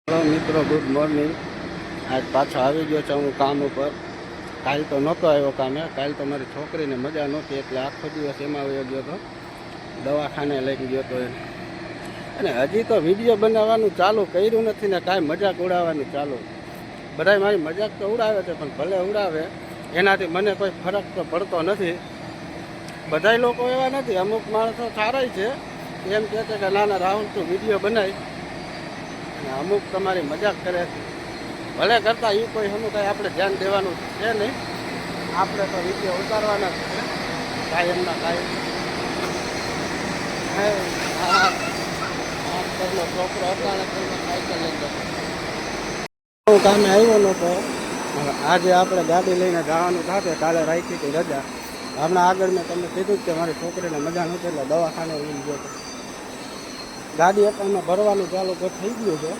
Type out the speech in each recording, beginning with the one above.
Hello મિત્રો, good morning. આજ પાછો આવી ગયો છું હું કામ ઉપર। કાલ તો નહોતો આવ્યો કામે, કાલ તો મારી છોકરીને મજા નહોતી એટલે આખો દિવસ એમાં વયો ગયો હતો, દવાખાને લઈને ગયો હતો એને। અને હજી તો વિડીયો બનાવવાનું ચાલુ કર્યું નથી ને કાંઈ મજાક ઉડાવવાનું ચાલુ। બધાય મારી મજાક તો ઉડાવે છે, પણ ભલે ઉડાવે એનાથી મને કોઈ ફરક તો પડતો નથી। બધાય લોકો એવા નથી, અમુક માણસો સારા છે, એમ કહે છે કે ના ના રાહુલ તું વિડીયો બનાવી, અમુક તમારી મજાક કરે છે। ભલે કરતા એ કોઈ હમું કાંઈ આપણે ધ્યાન દેવાનું છે નહીં, આપણે તો વિડીયો ઉતારવાના જ છે કાયમના કાયમ। છોકરો અટાણે સાયકલ લઈ જતો, હું કામે આવ્યો નહોતો। આજે આપણે ગાડી લઈને જવાનું થશે, કાલે રાખી હતી રજા। હમણાં આગળ મેં તમને કીધું કે મારી છોકરીને મજા નહોતી એટલે દવાખાને લઈને ગયો હતો। ગાડી એમાં ભરવાનું ચાલુ થઈ ગયું છે।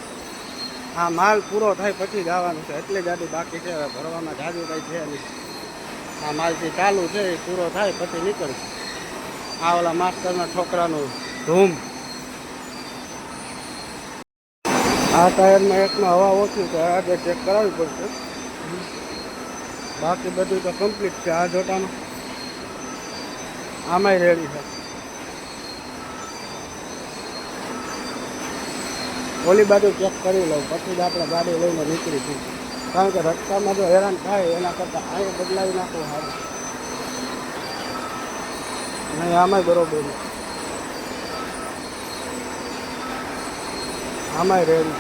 આ માલ પૂરો થાય પછી જ આવવાનું છે, એટલી ગાડી બાકી છે, ભરવામાં જાજુ કંઈ છે નહીં। આ માલથી ચાલુ છે, એ પૂરો થાય પછી નીકળશે। આ ઓલા માસ્ટરના છોકરાનું ધૂમ। આ ટાયરમાં એકમાં હવા ઓછી છે, આજે ચેક કરાવવી પડશે, બાકી બધું તો કમ્પ્લીટ છે। આ જોટાનું આમાંય રેડી છે। ઓલી બાજુ ચેક કરી લઉં પછી જ આપણે ગાડી લઈને નીકળીશું, કારણ કે રસ્તામાં જો હેરાન થાય એના કરતાં અહીંયા બદલાવી નાખવું સારું। નહીં આમાંય બરોબર નહીં, આમાંય રેડી।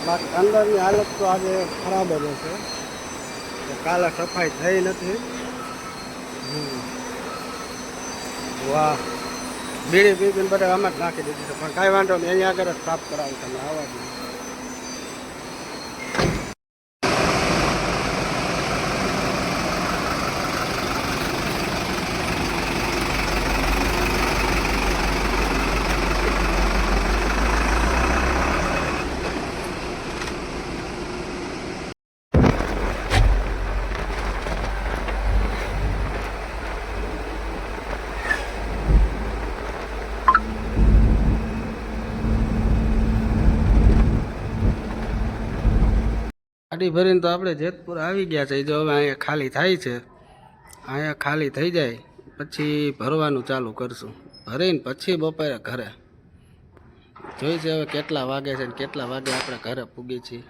બાકી અંદરની હાલત તો આજે ખરાબ જ હશે, કાલે સફાઈ થઈ નથી। વાહ, બીડી પીને બધા આમાં જ નાખી દીધી છે, પણ કાંઈ વાંધો નહીં, અહીંયા આગળ જ સાફ કરાવી તમે આવવા દો। ગાડી ભરીને તો આપણે જેતપુર આવી ગયા છે, જો હવે અહીંયા ખાલી થાય છે, અહીંયા ખાલી થઈ જાય પછી ભરવાનું ચાલુ કરશું। ભરીને પછી બપોરે ઘરે જોઈ છે હવે કેટલા વાગે છે ને કેટલા વાગે આપણે ઘરે પૂગી છીએ।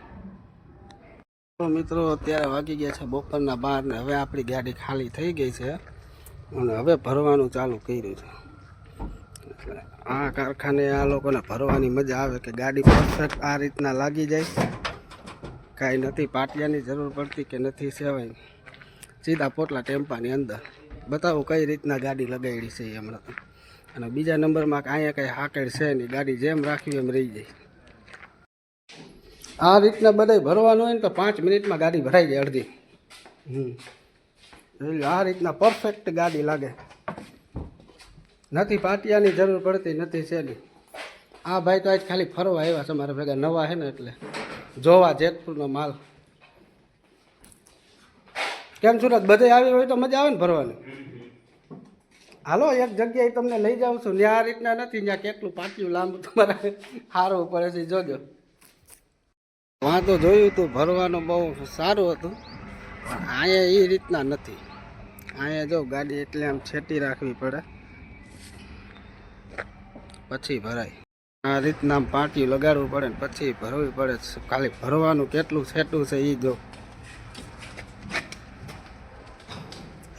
તો મિત્રો અત્યારે વાગી ગયા છે બપોરના 12 ને હવે આપણી ગાડી ખાલી થઈ ગઈ છે અને હવે ભરવાનું ચાલુ કર્યું છે। એટલે આ કારખાને આ લોકોને ભરવાની મજા આવે કે ગાડી પરફેક્ટ આ રીતના લાગી જાય, કાંઈ નથી પાટિયાની જરૂર પડતી કે નથી સેવાય, સીધા પોટલા ટેમ્પાની અંદર બતાવું કઈ રીતના ગાડી લગાડી છે હમણાં તો। અને બીજા નંબરમાં અહીંયા કંઈ હાકડ છે નહીં, ગાડી જેમ રાખવી એમ રહી જાય। આ રીતના બધાય ભરવાનું હોય ને તો 5 મિનિટમાં ગાડી ભરાઈ જાય અડધી। આ રીતના પરફેક્ટ ગાડી લાગે, નથી પાટિયાની જરૂર પડતી, નથી છે નહીં। આ ભાઈ તો આજ ખાલી ફરવા આવ્યા છે મારા ભેગા, નવા છે ને એટલે જોવા જેતપુરનો માલ। કેમ સુરત બધે આવી હોય તો મજા આવે ને ભરવાની। હાલો એક જગ્યાએ તમને લઈ જાઉં છું, ત્યાં આ રીતના નથી, ત્યાં કેટલું પાટિયું લાંબુ તમારે સારું પડે છે, જોજો। વાં તો જોયું હતું ભરવાનું બહુ સારું હતું, પણ અહીંયા એ રીતના નથી। અહીંયા જો ગાડી એટલે આમ છેટી રાખવી પડે પછી ભરાય, આ રીતના પાટિયું લગાડવું પડે ને પછી ભરવી પડે। ખાલી ભરવાનું કેટલું છેટું છે એ જો,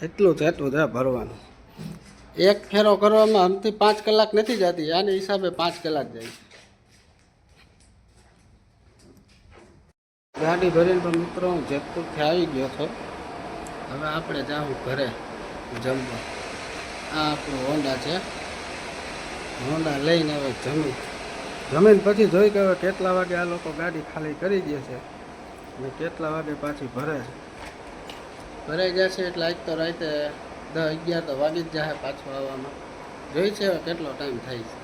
એટલું છેટું છે ભરવાનું। એક ફેરો કરવામાં આમથી 5 કલાક નથી જતી, આને હિસાબે 5 કલાક જાય। ગાડી ભરીને તો મિત્રો હું જેતપુરથી આવી ગયો છું, હવે આપણે જાઉં ઘરે જમવા। આ આપણું હોન્ડા છે, હોન્ડા લઈને હવે જમીન પછી જોઈ કે હવે કેટલા વાગે આ લોકો ગાડી ખાલી કરી દે છે અને કેટલા વાગે પાછી ભરે છે। ભરાઈ જશે એટલે આજ તો રાતે 10-11 તો વાગી જ જશે પાછું આવવામાં, જોઈ છે હવે કેટલો ટાઈમ થાય છે।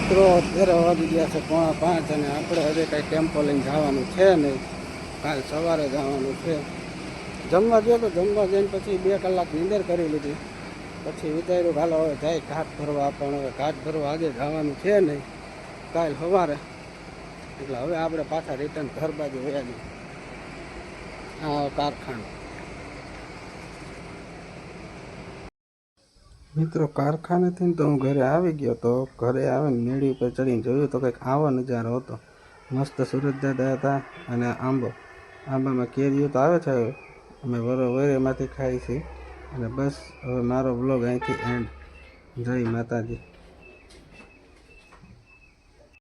મિત્રો અત્યારે વાગી ગયા છે 4:45 અને આપણે હજી કાંઈ ટેમ્પો લઈને જવાનું છે નહીં. કાલ સવારે જવાનું છે. જમવા ગયો તો જમવા જઈને પછી 2 કલાક નીંદર કરી લીધી. પછી વિચાર્યું હાલો હવે જાય ઘાટ ભરવા, પણ હવે ઘાટ ભરવા આજે જવાનું છે નહીં કાલ સવારે. એટલે હવે આપણે પાછા રિટર્ન ઘર બાજુ વયા જઈએ. આ કારખાનું મિત્રો કારખાનેથી તો હું ઘરે આવી ગયો. તો ઘરે આવીને મેળી ઉપર ચડીને જોયું તો કંઈક આવો નજારો હતો. મસ્ત સુરજ દાદા હતા અને આંબામાં કેરીઓ તો આવે છે. અમે વરેમાંથી ખાઈ છીએ. અને બસ હવે મારો વ્લોગ અહીંથી એન્ડ. જય માતાજી.